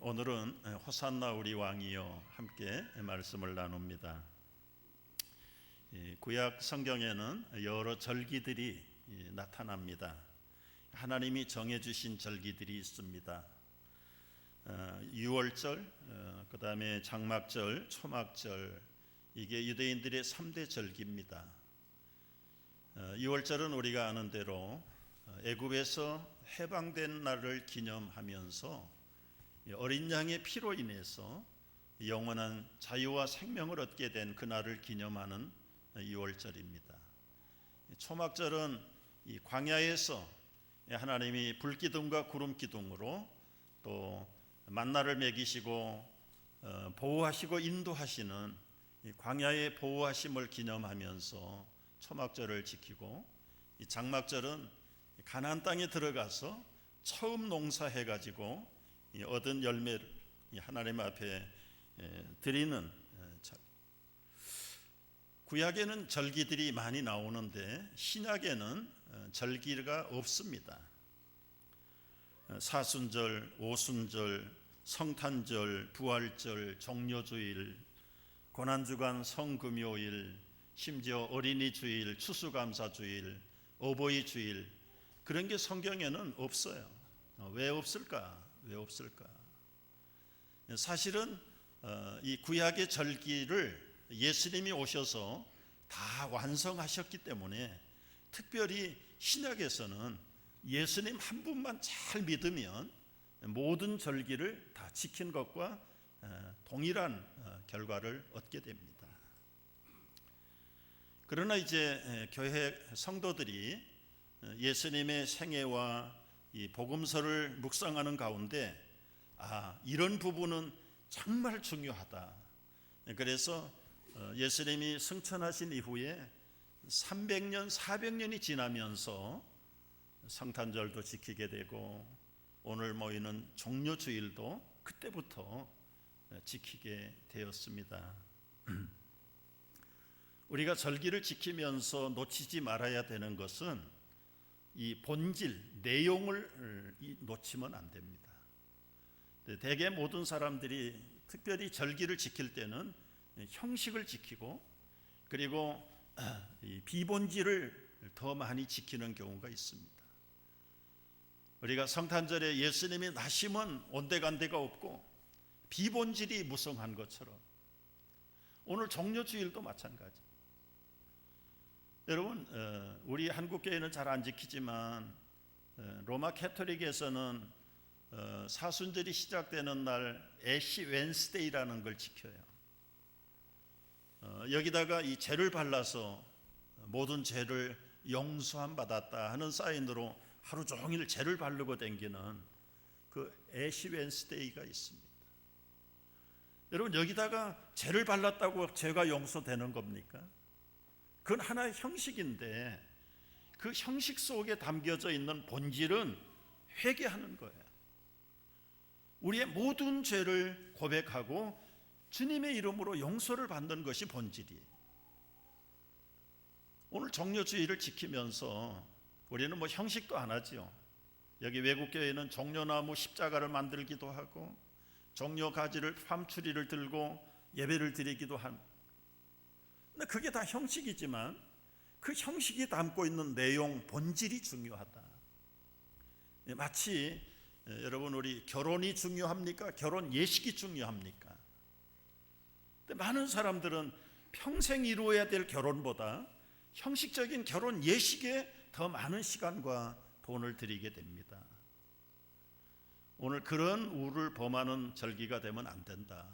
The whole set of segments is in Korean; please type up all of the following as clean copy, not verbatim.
오늘은 호산나 우리 왕이여 함께 말씀을 나눕니다. 구약 성경에는 여러 절기들이 나타납니다. 하나님이 정해주신 절기들이 있습니다. 유월절, 그 다음에 장막절, 초막절, 이게 유대인들의 3대 절기입니다. 유월절은 우리가 아는 대로 애굽에서 해방된 날을 기념하면서 어린 양의 피로 인해서 영원한 자유와 생명을 얻게 된 그날을 기념하는 유월절입니다. 초막절은 이 광야에서 하나님이 불기둥과 구름기둥으로 또 만나를 먹이시고 보호하시고 인도하시는 이 광야의 보호하심을 기념하면서 초막절을 지키고, 이 장막절은 가나안 땅에 들어가서 처음 농사해가지고 얻은 열매를 하나님 앞에 드리는 절. 구약에는 절기들이 많이 나오는데 신약에는 절기가 없습니다. 사순절, 오순절, 성탄절, 부활절, 종려주일, 고난주간, 성금요일, 심지어 어린이주일, 추수감사주일, 어버이주일, 그런 게 성경에는 없어요. 왜 없을까? 사실은 이 구약의 절기를 예수님이 오셔서 다 완성하셨기 때문에, 특별히 신약에서는 예수님 한 분만 잘 믿으면 모든 절기를 다 지킨 것과 동일한 결과를 얻게 됩니다. 그러나 이제 교회 성도들이 예수님의 생애와 이 복음서를 묵상하는 가운데 이런 부분은 정말 중요하다. 그래서 예수님이 승천하신 이후에 300년, 400년이 지나면서 성탄절도 지키게 되고 오늘 모이는 종려주일도 그때부터 지키게 되었습니다. 우리가 절기를 지키면서 놓치지 말아야 되는 것은 이 본질, 내용을 놓치면 안 됩니다. 대개 모든 사람들이 특별히 절기를 지킬 때는 형식을 지키고, 그리고 비본질을 더 많이 지키는 경우가 있습니다. 우리가 성탄절에 예수님이 나심은 온데간데가 없고 비본질이 무성한 것처럼 오늘 종려주일도 마찬가지. 여러분, 우리 한국교회는 잘 안 지키지만 로마 캐토릭에서는 사순절이 시작되는 날 애쉬 웬스데이라는 걸 지켜요. 여기다가 이 죄를 발라서 모든 죄를 용서함 받았다 하는 사인으로 하루 종일 죄를 바르고 다니는 그 애쉬 웬스데이가 있습니다. 여러분, 여기다가 죄를 발랐다고 죄가 용서되는 겁니까? 그건 하나의 형식인데 그 형식 속에 담겨져 있는 본질은 회개하는 거예요. 우리의 모든 죄를 고백하고 주님의 이름으로 용서를 받는 것이 본질이에요. 오늘 종려주일을 지키면서 우리는 뭐 형식도 안 하지요. 여기 외국교회는 종려나무 십자가를 만들기도 하고 종려가지를 팜추리를 들고 예배를 드리기도 합니다. 그게 다 형식이지만 그 형식이 담고 있는 내용, 본질이 중요하다. 마치 여러분, 우리 결혼이 중요합니까? 결혼 예식이 중요합니까? 많은 사람들은 평생 이루어야 될 결혼보다 형식적인 결혼 예식에 더 많은 시간과 돈을 들이게 됩니다. 오늘 그런 우를 범하는 절기가 되면 안 된다.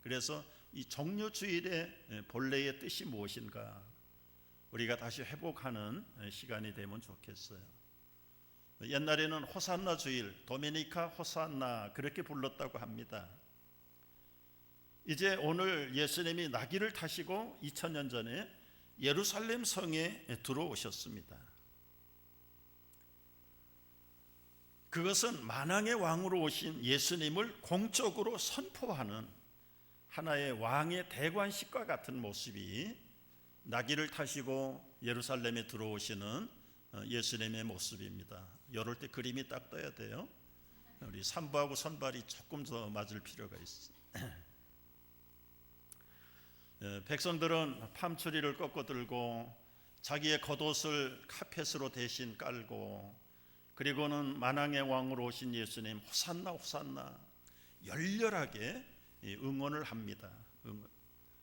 그래서 이 종려주일의 본래의 뜻이 무엇인가 우리가 다시 회복하는 시간이 되면 좋겠어요. 옛날에는 호산나 주일, 도미니카 호산나 그렇게 불렀다고 합니다. 이제 오늘 예수님이 나귀를 타시고 2000년 전에 예루살렘 성에 들어오셨습니다. 그것은 만왕의 왕으로 오신 예수님을 공적으로 선포하는 하나의 왕의 대관식과 같은 모습이 나귀를 타시고 예루살렘에 들어오시는 예수님의 모습입니다. 이럴 때 그림이 딱 떠야 돼요. 우리 산부하고 선발이 조금 더 맞을 필요가 있어. 백성들은 팜추리를 꺾어 들고 자기의 겉옷을 카펫으로 대신 깔고, 그리고는 만왕의 왕으로 오신 예수님 호산나 호산나 열렬하게 응원을 합니다.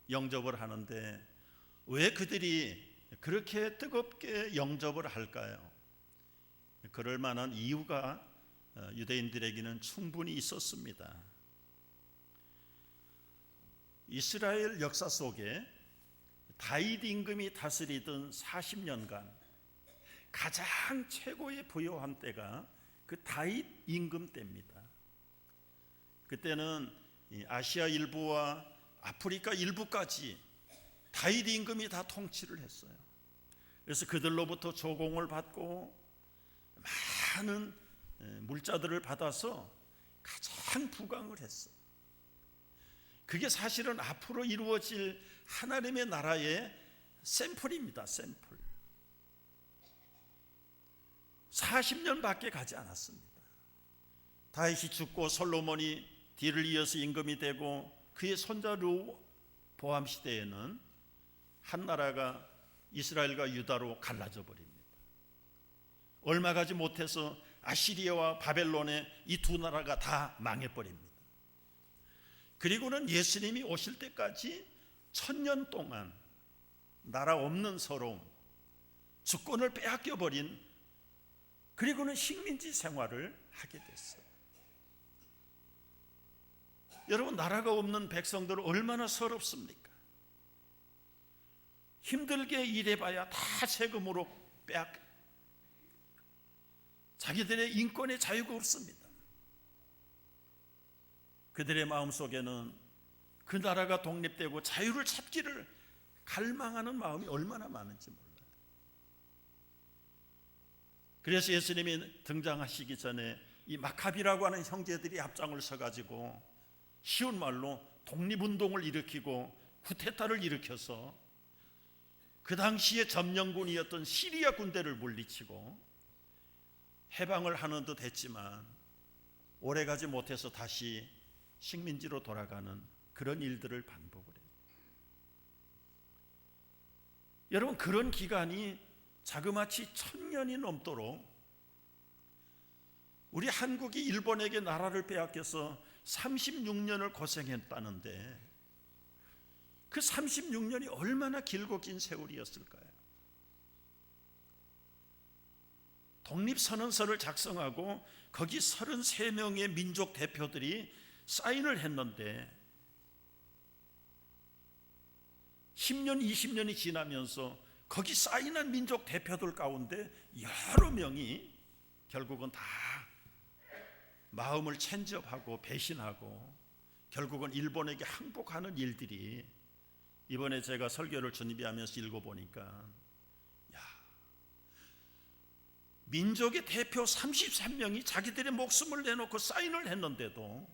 영접을 하는데 왜 그들이 그렇게 뜨겁게 영접을 할까요? 그럴 만한 이유가 유대인들에게는 충분히 있었습니다. 이스라엘 역사 속에 다윗 임금이 다스리던 40년간 가장 최고의 부요한 때가 그 다윗 임금 때입니다. 그때는 아시아 일부와 아프리카 일부까지 다윗 임금이 다 통치를 했어요. 그래서 그들로부터 조공을 받고 많은 물자들을 받아서 가장 부강을 했어요. 그게 사실은 앞으로 이루어질 하나님의 나라의 샘플입니다. 샘플. 40년밖에 가지 않았습니다. 다윗이 죽고 솔로몬이 뒤를 이어서 임금이 되고 그의 손자 르호보암 시대에는 한 나라가 이스라엘과 유다로 갈라져 버립니다. 얼마 가지 못해서 아시리아와 바벨론의 이 두 나라가 다 망해버립니다. 그리고는 예수님이 오실 때까지 1000년 동안 나라 없는 서러움, 주권을 빼앗겨 버린, 그리고는 식민지 생활을 하게 됐어요. 여러분, 나라가 없는 백성들은 얼마나 서럽습니까? 힘들게 일해봐야 다 세금으로 빼앗겨. 자기들의 인권의 자유가 없습니다. 그들의 마음속에는 그 나라가 독립되고 자유를 찾기를 갈망하는 마음이 얼마나 많은지 몰라요. 그래서 예수님이 등장하시기 전에 이 마카비라고 하는 형제들이 앞장을 서가지고 쉬운 말로 독립운동을 일으키고 쿠데타를 일으켜서 그 당시에 점령군이었던 시리아 군대를 물리치고 해방을 하는 듯 했지만 오래가지 못해서 다시 식민지로 돌아가는 그런 일들을 반복을 해요. 여러분, 그런 기간이 자그마치 1000년이 넘도록 우리 한국이 일본에게 나라를 빼앗겨서 36년을 고생했다는데 그 36년이 얼마나 길고 긴 세월이었을까요? 독립선언서를 작성하고 거기 33명의 민족 대표들이 사인을 했는데 10년, 20년이 지나면서 거기 사인한 민족 대표들 가운데 여러 명이 결국은 다 마음을 체인지업하고 배신하고 결국은 일본에게 항복하는 일들이 이번에 제가 설교를 준비하면서 읽어보니까 민족의 대표 33명이 자기들의 목숨을 내놓고 사인을 했는데도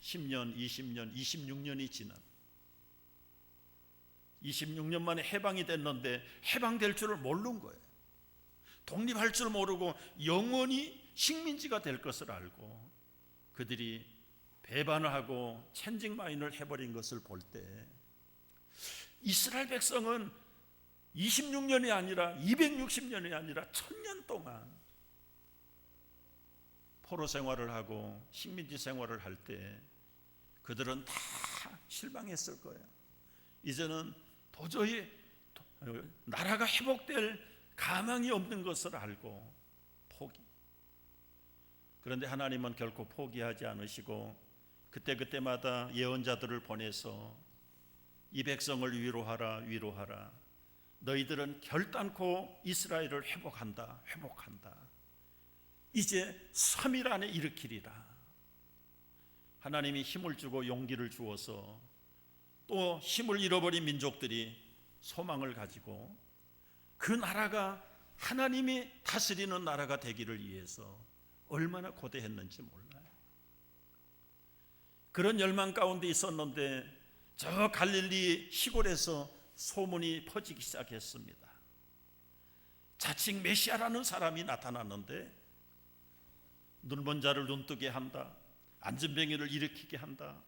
10년, 20년, 26년이 지난 26년 만에 해방이 됐는데 해방될 줄을 모르는 거예요. 독립할 줄 모르고 영원히 식민지가 될 것을 알고 그들이 배반을 하고 천직마인을 해버린 것을 볼 때 이스라엘 백성은 26년이 아니라 260년이 아니라 1000년 동안 포로 생활을 하고 식민지 생활을 할 때 그들은 다 실망했을 거예요. 이제는 도저히 나라가 회복될 가망이 없는 것을 알고 포기. 그런데 하나님은 결코 포기하지 않으시고 그때마다 예언자들을 보내서 이 백성을 위로하라, 위로하라. 너희들은 결단코 이스라엘을 회복한다. 이제 3일 안에 일으키리라. 하나님이 힘을 주고 용기를 주어서 또 힘을 잃어버린 민족들이 소망을 가지고 그 나라가 하나님이 다스리는 나라가 되기를 위해서 얼마나 고대했는지 몰라요. 그런 열망 가운데 있었는데 저 갈릴리 시골에서 소문이 퍼지기 눈먼 자를 눈뜨게 한다, 안진뱅이를 일으키게 한다,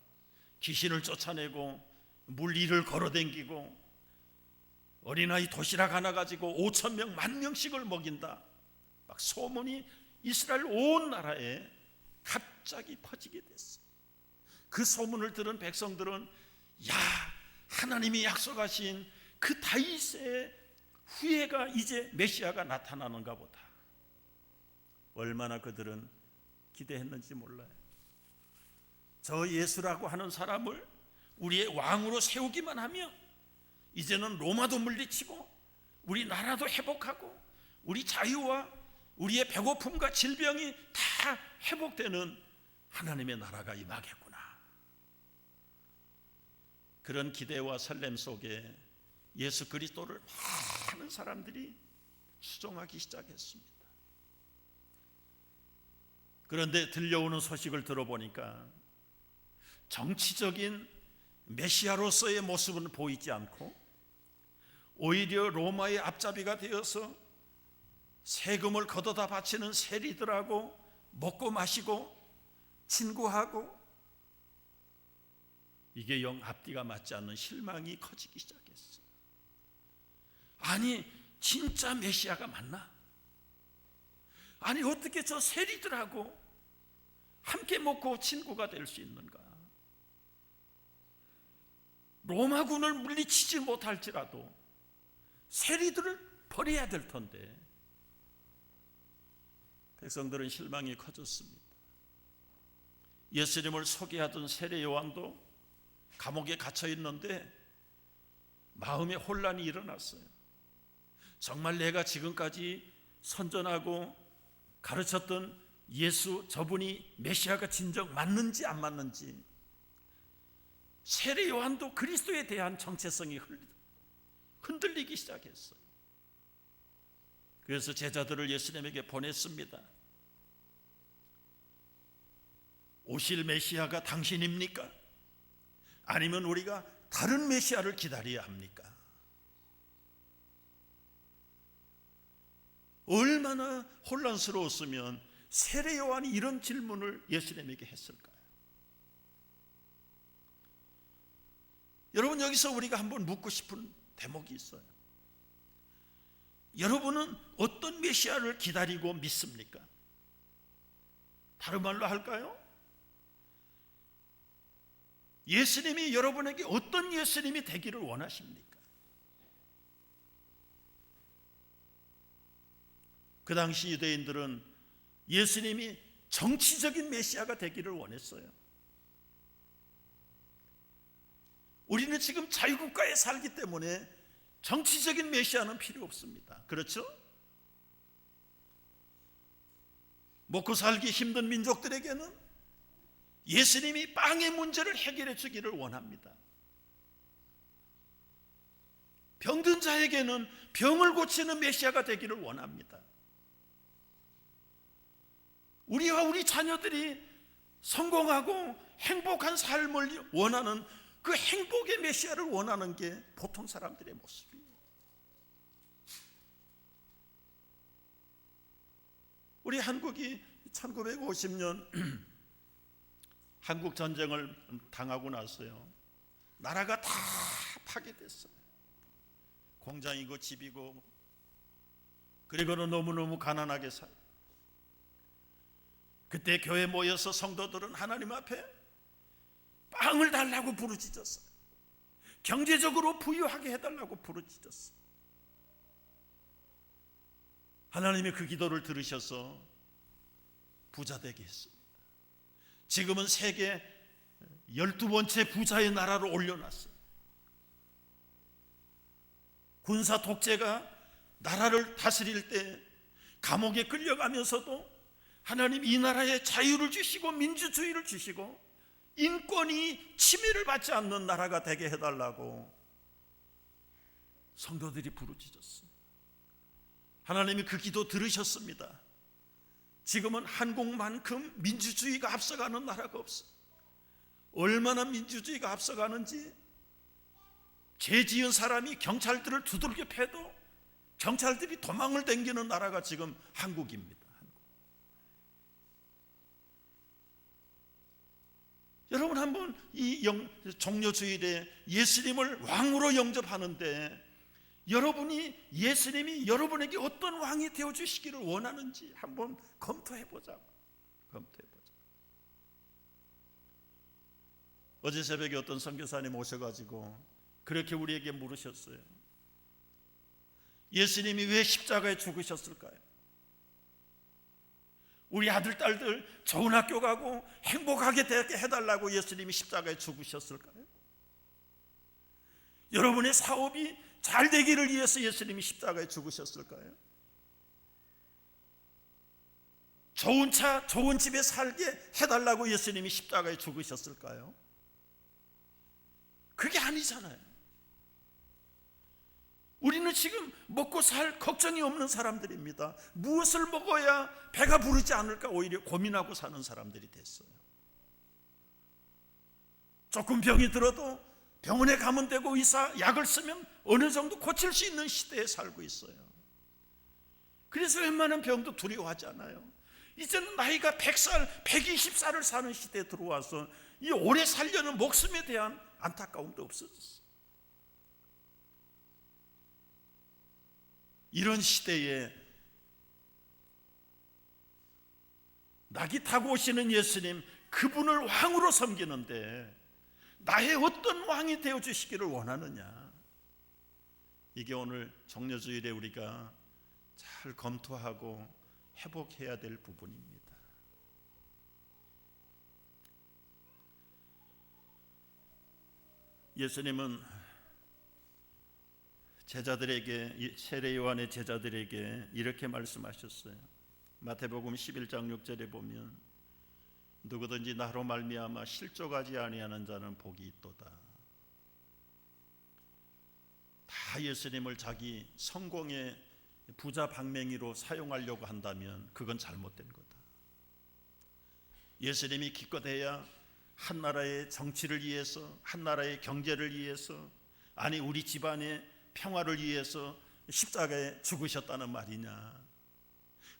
귀신을 쫓아내고 물리를 걸어댕기고 어린아이 도시락 하나 가지고 5,000명 10,000명씩을 먹인다. 막 소문이 이스라엘 온 나라에 갑자기 퍼지게 됐어. 그 소문을 들은 백성들은 야, 하나님이 약속하신 그 다윗의 후예가 이제 메시아가 나타나는가 보다. 얼마나 그들은 기대했는지 몰라요. 저 예수라고 하는 사람을 우리의 왕으로 세우기만 하면 이제는 로마도 물리치고 우리 나라도 회복하고 우리 자유와 우리의 배고픔과 질병이 다 회복되는 하나님의 나라가 임하겠구나. 그런 기대와 설렘 속에 예수 그리스도를 많은 사람들이 추종하기 시작했습니다. 그런데 들려오는 소식을 들어보니까 정치적인 메시아로서의 모습은 보이지 않고 오히려 로마의 앞잡이가 되어서 세금을 걷어다 바치는 세리들하고 먹고 마시고 친구하고, 이게 영 앞뒤가 맞지 않는 실망이 커지기 시작했어요. 아니, 진짜 메시아가 맞나? 아니, 어떻게 저 세리들하고 함께 먹고 친구가 될 수 있는가? 로마군을 물리치지 못할지라도 세리들을 버려야 될 텐데. 백성들은 실망이 커졌습니다. 예수님을 소개하던 세례 요한도 감옥에 갇혀 있는데 마음에 혼란이 일어났어요. 정말 내가 지금까지 선전하고 가르쳤던 예수, 저분이 메시아가 진정 맞는지 안 맞는지, 세례 요한도 그리스도에 대한 정체성이 흔들리기 시작했어요. 그래서 제자들을 예수님에게 보냈습니다. 오실 메시아가 당신입니까? 아니면 우리가 다른 메시아를 기다려야 합니까? 얼마나 혼란스러웠으면 세례 요한이 이런 질문을 예수님에게 했을까요? 여러분, 여기서 우리가 한번 묻고 싶은 대목이 있어요. 여러분은 어떤 메시아를 기다리고 믿습니까? 다른 말로 할까요? 예수님이 여러분에게 어떤 예수님이 되기를 원하십니까? 그 당시 유대인들은 예수님이 정치적인 메시아가 되기를 원했어요. 우리는 지금 자유국가에 살기 때문에 정치적인 메시아는 필요 없습니다. 그렇죠? 먹고 살기 힘든 민족들에게는 예수님이 빵의 문제를 해결해 주기를 원합니다. 병든 자에게는 병을 고치는 메시아가 되기를 원합니다. 우리와 우리 자녀들이 성공하고 행복한 삶을 원하는 그 행복의 메시아를 원하는 게 보통 사람들의 모습이에요. 우리 한국이 1950년 한국 전쟁을 당하고 났어요. 나라가 다 파괴됐어요. 공장이고 집이고, 그리고는 너무너무 가난하게 살고, 그때 교회 모여서 성도들은 하나님 앞에 빵을 달라고 부르짖었어요. 경제적으로 부유하게 해달라고 부르짖었어요. 하나님이 그 기도를 들으셔서 부자 되게 했습니다. 지금은 세계 12번째 부자의 나라로 올려놨어요. 군사 독재가 나라를 다스릴 때 감옥에 끌려가면서도 하나님 이 나라에 자유를 주시고 민주주의를 주시고 인권이 침해를 받지 않는 나라가 되게 해달라고 성도들이 부르짖었어요. 하나님이 그 기도 들으셨습니다. 지금은 한국만큼 민주주의가 앞서가는 나라가 없어요. 얼마나 민주주의가 앞서가는지, 죄 지은 사람이 경찰들을 두들겨 패도 경찰들이 도망을 당기는 나라가 지금 한국입니다. 여러분 한번 이 종려주일에 예수님을 왕으로 영접하는데 여러분이 예수님이 여러분에게 어떤 왕이 되어주시기를 원하는지 한번 검토해보자고. 어제 새벽에 어떤 선교사님 오셔가지고 그렇게 우리에게 물으셨어요. 예수님이 왜 십자가에 죽으셨을까요? 우리 아들, 딸들 좋은 학교 가고 행복하게 되게 해달라고 예수님이 십자가에 죽으셨을까요? 여러분의 사업이 잘 되기를 위해서 예수님이 십자가에 죽으셨을까요? 좋은 차, 좋은 집에 살게 해달라고 예수님이 십자가에 죽으셨을까요? 그게 아니잖아요. 우리는 지금 먹고 살 걱정이 없는 사람들입니다. 무엇을 먹어야 배가 부르지 않을까 오히려 고민하고 사는 사람들이 됐어요. 조금 병이 들어도 병원에 가면 되고 의사 약을 쓰면 어느 정도 고칠 수 있는 시대에 살고 있어요. 그래서 웬만한 병도 두려워하지 않아요. 이제는 나이가 100살, 120살을 사는 시대에 들어와서 이 오래 살려는 목숨에 대한 안타까움도 없어졌어요. 이런 시대에 낙이 타고 오시는 예수님, 그분을 왕으로 섬기는데 나의 어떤 왕이 되어주시기를 원하느냐, 이게 오늘 종려주일에 우리가 잘 검토하고 회복해야 될 부분입니다. 예수님은 제자들에게, 세례 요한의 제자들에게 이렇게 말씀하셨어요. 마태복음 11장 6절에 보면 누구든지 나로 말미암아 실족하지 아니하는 자는 복이 있도다. 다 예수님을 자기 성공의 부자 방맹이로 사용하려고 한다면 그건 잘못된 거다. 예수님이 기껏해야 한 나라의 정치를 위해서, 한 나라의 경제를 위해서, 아니 우리 집안의 평화를 위해서 십자가에 죽으셨다는 말이냐?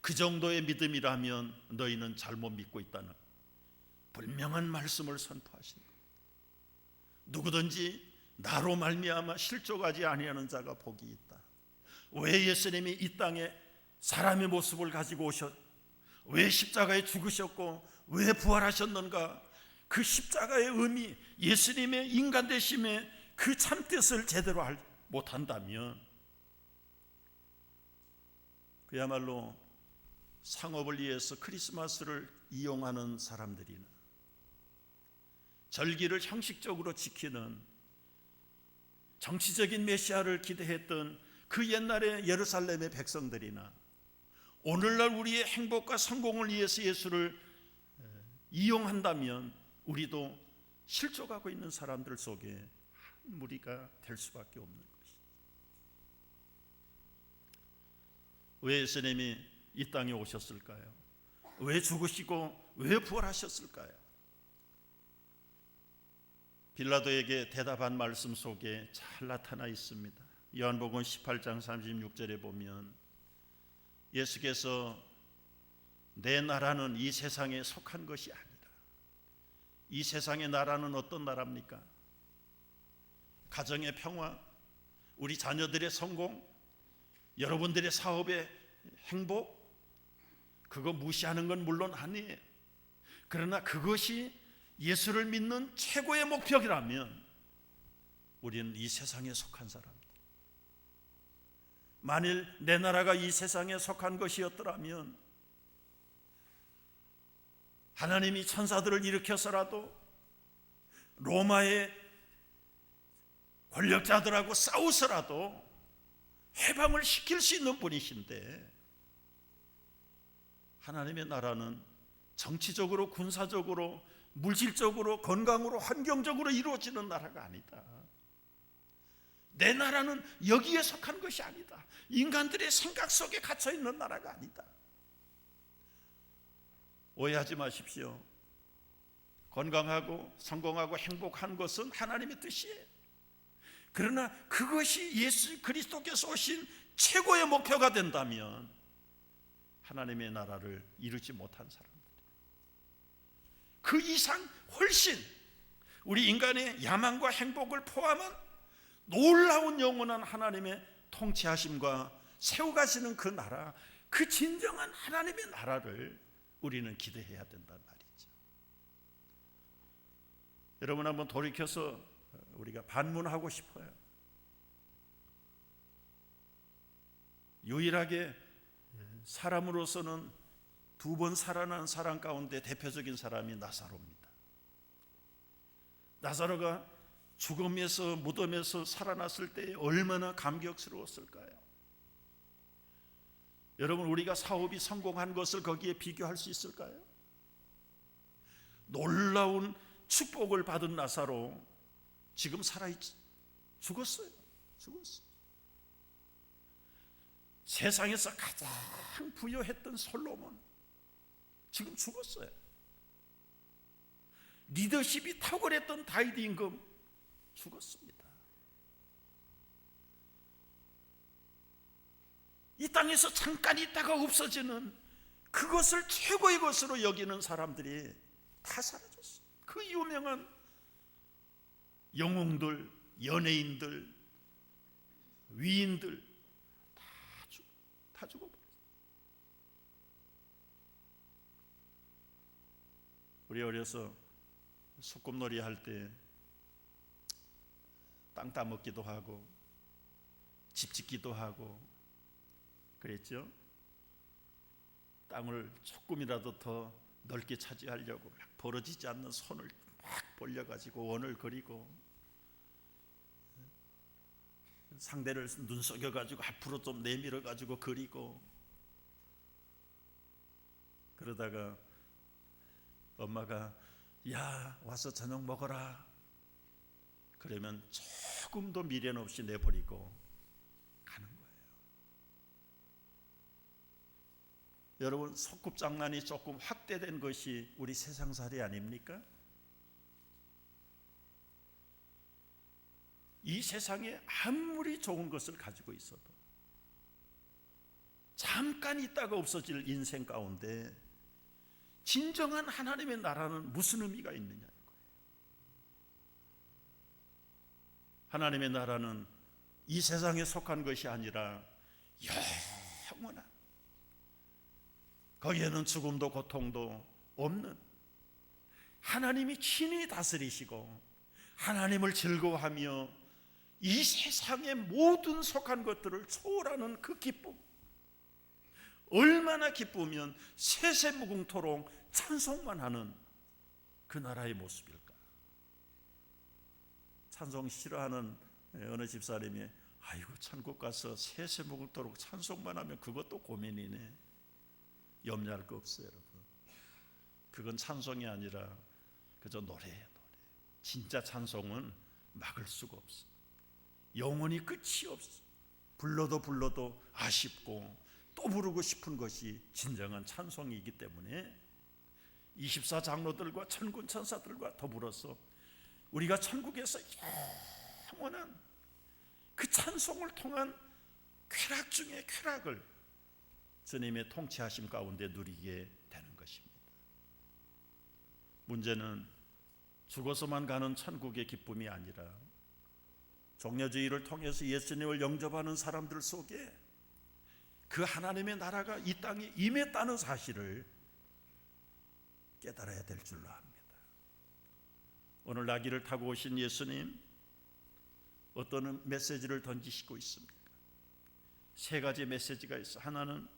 그 정도의 믿음이라면 너희는 잘못 믿고 있다는 분명한 말씀을 선포하신 것. 누구든지 나로 말미암아 실족하지 아니하는 자가 복이 있다. 왜 예수님이 이 땅에 사람의 모습을 가지고 오셨, 왜 십자가에 죽으셨고 왜 부활하셨는가? 그 십자가의 의미, 예수님의 인간 되심의 그 참뜻을 제대로 알지 못한다면 그야말로 상업을 위해서 크리스마스를 이용하는 사람들이나 절기를 형식적으로 지키는 정치적인 메시아를 기대했던 그 옛날의 예루살렘의 백성들이나 오늘날 우리의 행복과 성공을 위해서 예수를 이용한다면 우리도 실족하고 있는 사람들 속에 한 무리가 될 수밖에 없는 것이죠. 왜 예수님이 이 땅에 오셨을까요? 왜 죽으시고 왜 부활하셨을까요? 빌라도에게 대답한 말씀 속에 잘 나타나 있습니다. 요한복음 18장 36절에 보면 예수께서 내 나라는 이 세상에 속한 것이 아니다. 이 세상의 나라는 어떤 나라입니까? 가정의 평화, 우리 자녀들의 성공, 여러분들의 사업의 행복, 그거 무시하는 건 물론 아니에요. 그러나 그것이 예수를 믿는 최고의 목표라면 우리는 이 세상에 속한 사람들. 만일 내 나라가 이 세상에 속한 것이었더라면 하나님이 천사들을 일으켜서라도 로마의 권력자들하고 싸우서라도 해방을 시킬 수 있는 분이신데, 하나님의 나라는 정치적으로, 군사적으로, 물질적으로, 건강으로, 환경적으로 이루어지는 나라가 아니다. 내 나라는 여기에 속한 것이 아니다. 인간들의 생각 속에 갇혀 있는 나라가 아니다. 오해하지 마십시오. 건강하고 성공하고 행복한 것은 하나님의 뜻이에요. 그러나 그것이 예수 그리스도께서 오신 최고의 목표가 된다면 하나님의 나라를 이루지 못한 사람들, 그 이상 훨씬 우리 인간의 야망과 행복을 포함한 놀라운 영원한 하나님의 통치하심과 세워가시는 그 나라, 그 진정한 하나님의 나라를 우리는 기대해야 된단 말이죠. 여러분, 한번 돌이켜서 우리가 반문하고 싶어요. 유일하게 사람으로서는 2번 살아난 사람 가운데 대표적인 사람이 나사로입니다. 나사로가 죽음에서, 무덤에서 살아났을 때 얼마나 감격스러웠을까요? 여러분, 우리가 사업이 성공한 것을 거기에 비교할 수 있을까요? 놀라운 축복을 받은 나사로 지금 살아있지, 죽었어요. 세상에서 가장 부유했던 솔로몬 지금 죽었어요. 리더십이 탁월했던 다윗 임금 죽었습니다. 이 땅에서 잠깐 있다가 없어지는 그것을 최고의 것으로 여기는 사람들이 다 사라졌어요. 그 유명한 영웅들, 연예인들, 위인들 다 죽어버렸어요. 우리 어려서 소꿉놀이 할 때 땅 따먹기도 하고 집 짓기도 하고 그랬죠. 땅을 조금이라도 더 넓게 차지하려고 막 벌어지지 않는 손을 막 벌려가지고 원을 그리고 상대를 눈속여가지고 앞으로 좀 내밀어가지고 그리고, 그러다가 엄마가 야 와서 저녁 먹어라 그러면 조금도 미련 없이 내버리고 가는 거예요. 여러분, 소꿉장난이 조금 확대된 것이 우리 세상살이 아닙니까? 이 세상에 아무리 좋은 것을 가지고 있어도 잠깐 있다가 없어질 인생 가운데 진정한 하나님의 나라는 무슨 의미가 있느냐는 거예요. 하나님의 나라는 이 세상에 속한 것이 아니라 영원한, 거기에는 죽음도 고통도 없는, 하나님이 친히 다스리시고 하나님을 즐거워하며 이 세상의 모든 속한 것들을 초월하는 그 기쁨, 얼마나 기쁘면 세세무궁토록 찬송만 하는 그 나라의 모습일까. 찬송 싫어하는 어느 집사님이 아이고 천국 가서 세세무궁토록 찬송만 하면 그것도 고민이네. 염려할 거 없어요, 여러분. 그건 찬송이 아니라 그저 노래예요, 노래. 진짜 찬송은 막을 수가 없어. 영원히 끝이 없어. 불러도 아쉽고 또 부르고 싶은 것이 진정한 찬송이기 때문에 24장로들과 천군 천사들과 더불어서 우리가 천국에서 영원한 그 찬송을 통한 쾌락 중에 쾌락을 주님의 통치하심 가운데 누리게 되는 것입니다. 문제는 죽어서만 가는 천국의 기쁨이 아니라 종려주의를 통해서 예수님을 영접하는 사람들 속에 그 하나님의 나라가 이 땅에 임했다는 사실을 깨달아야 될 줄로 압니다. 오늘 나귀를 타고 오신 예수님, 어떤 메시지를 던지시고 있습니까? 3가지 메시지가 있어요. 하나는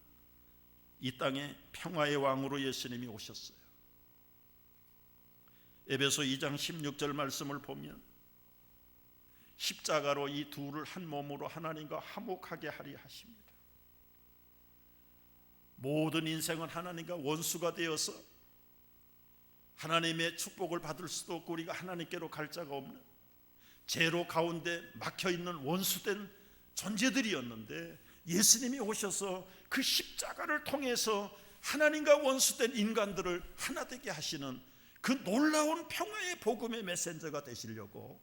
이 땅에 평화의 왕으로 예수님이 오셨어요. 에베소 2장 16절 말씀을 보면 십자가로 이 둘을 한 몸으로 하나님과 화목하게 하리 하십니다. 모든 인생은 하나님과 원수가 되어서 하나님의 축복을 받을 수도 없고 우리가 하나님께로 갈 자가 없는 죄로 가운데 막혀있는 원수된 존재들이었는데 예수님이 오셔서 그 십자가를 통해서 하나님과 원수된 인간들을 하나 되게 하시는 그 놀라운 평화의 복음의 메신저가 되시려고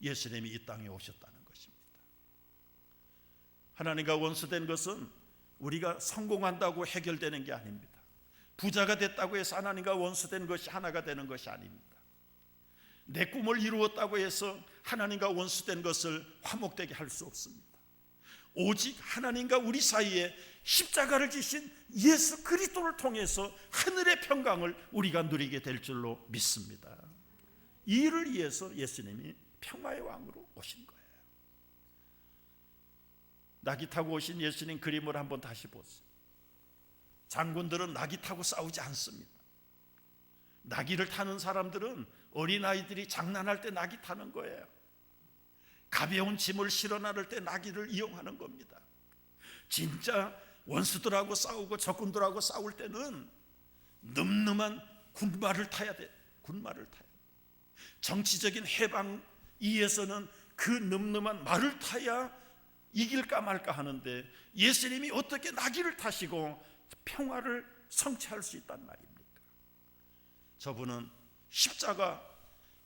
예수님이 이 땅에 오셨다는 것입니다. 하나님과 원수된 것은 우리가 성공한다고 해결되는 게 아닙니다. 부자가 됐다고 해서 하나님과 원수된 것이 하나가 되는 것이 아닙니다. 내 꿈을 이루었다고 해서 하나님과 원수된 것을 화목되게 할 수 없습니다. 오직 하나님과 우리 사이에 십자가를 지신 예수 그리스도를 통해서 하늘의 평강을 우리가 누리게 될 줄로 믿습니다. 이 일을 위해서 예수님이 평화의 왕으로 오신 거예요. 나귀 타고 오신 예수님 그림을 한번 다시 보세요. 장군들은 나귀 타고 싸우지 않습니다. 나귀를 타는 사람들은 어린아이들이 장난할 때 나귀 타는 거예요. 가벼운 짐을 실어 나를 때 나귀를 이용하는 겁니다. 진짜 원수들하고 싸우고 적군들하고 싸울 때는 늠름한 군마를 타야 돼. 군마를 타야 돼. 정치적인 해방위에서는 그 늠름한 말을 타야 이길까 말까 하는데 예수님이 어떻게 나귀를 타시고 평화를 성취할 수 있단 말입니까? 저분은 십자가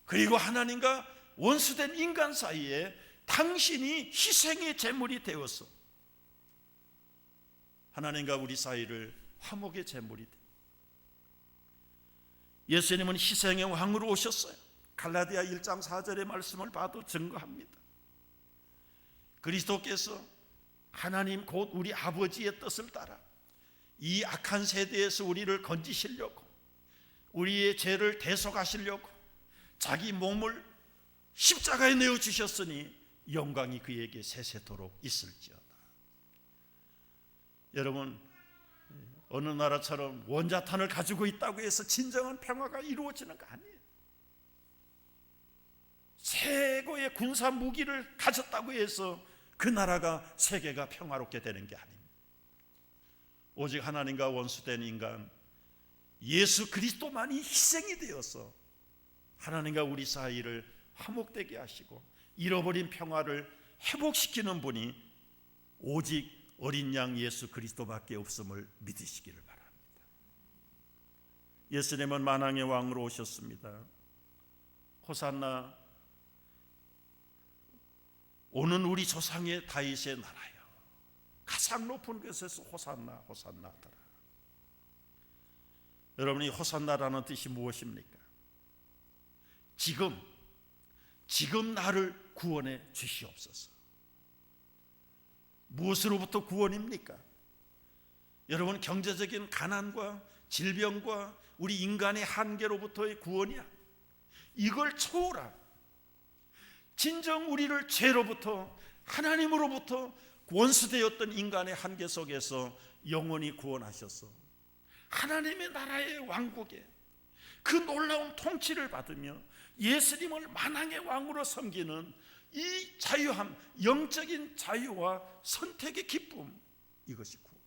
그리고 하나님과 원수된 인간 사이에 당신이 희생의 제물이 되어서 하나님과 우리 사이를 화목의 제물이 돼. 예수님은 희생의 왕으로 오셨어요. 갈라디아 1장 4절의 말씀을 봐도 증거합니다. 그리스도께서 하나님 곧 우리 아버지의 뜻을 따라 이 악한 세대에서 우리를 건지시려고, 우리의 죄를 대속하시려고 자기 몸을 십자가에 내어주셨으니 영광이 그에게 세세토록 있을지어다. 여러분, 어느 나라처럼 원자탄을 가지고 있다고 해서 진정한 평화가 이루어지는 거 아니에요. 최고의 군사 무기를 가졌다고 해서 그 나라가 세계가 평화롭게 되는 게 아닙니다. 오직 하나님과 원수된 인간 예수 그리스도만이 희생이 되어서 하나님과 우리 사이를 화목되게 하시고 잃어버린 평화를 회복시키는 분이 오직 어린 양 예수 그리스도밖에 없음을 믿으시기를 바랍니다. 예수님은 만왕의 왕으로 오셨습니다. 호산나, 오는 우리 조상의 다윗의 나라요, 가장 높은 곳에서 호산나 호산나 하더라. 여러분이 호산나라는 뜻이 무엇입니까? 지금 나를 구원해 주시옵소서. 무엇으로부터 구원입니까? 여러분, 경제적인 가난과 질병과 우리 인간의 한계로부터의 구원이야. 이걸 초월한 진정 우리를 죄로부터 하나님으로부터 원수되었던 인간의 한계 속에서 영원히 구원하셔서 하나님의 나라의 왕국에 그 놀라운 통치를 받으며 예수님을 만왕의 왕으로 섬기는 이 자유함, 영적인 자유와 선택의 기쁨, 이것이 구원.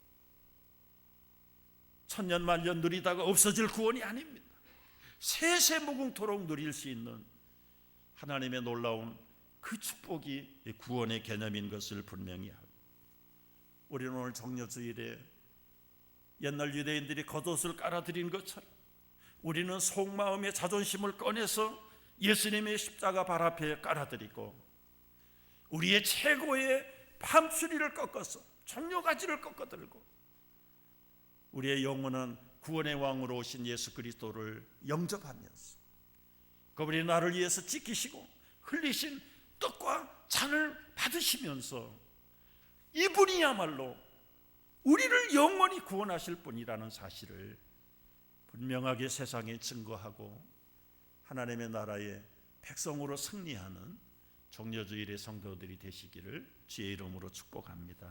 천년 만년 누리다가 없어질 구원이 아닙니다. 세세무궁토록 누릴 수 있는 하나님의 놀라운 그 축복이 구원의 개념인 것을 분명히 합니다. 우리는 오늘 정려주일에 옛날 유대인들이 겉옷을 깔아드린 것처럼 우리는 속마음의 자존심을 꺼내서 예수님의 십자가 발 앞에 깔아드리고 우리의 최고의 팜수리를 꺾어서 정료가지를 꺾어들고 우리의 영혼은 구원의 왕으로 오신 예수 그리스도를 영접하면서 그분이 나를 위해서 지키시고 흘리신 떡과 잔을 받으시면서 이분이야말로 우리를 영원히 구원하실 분이라는 사실을 분명하게 세상에 증거하고 하나님의 나라의 백성으로 승리하는 정려주일의 성도들이 되시기를 주의 이름으로 축복합니다.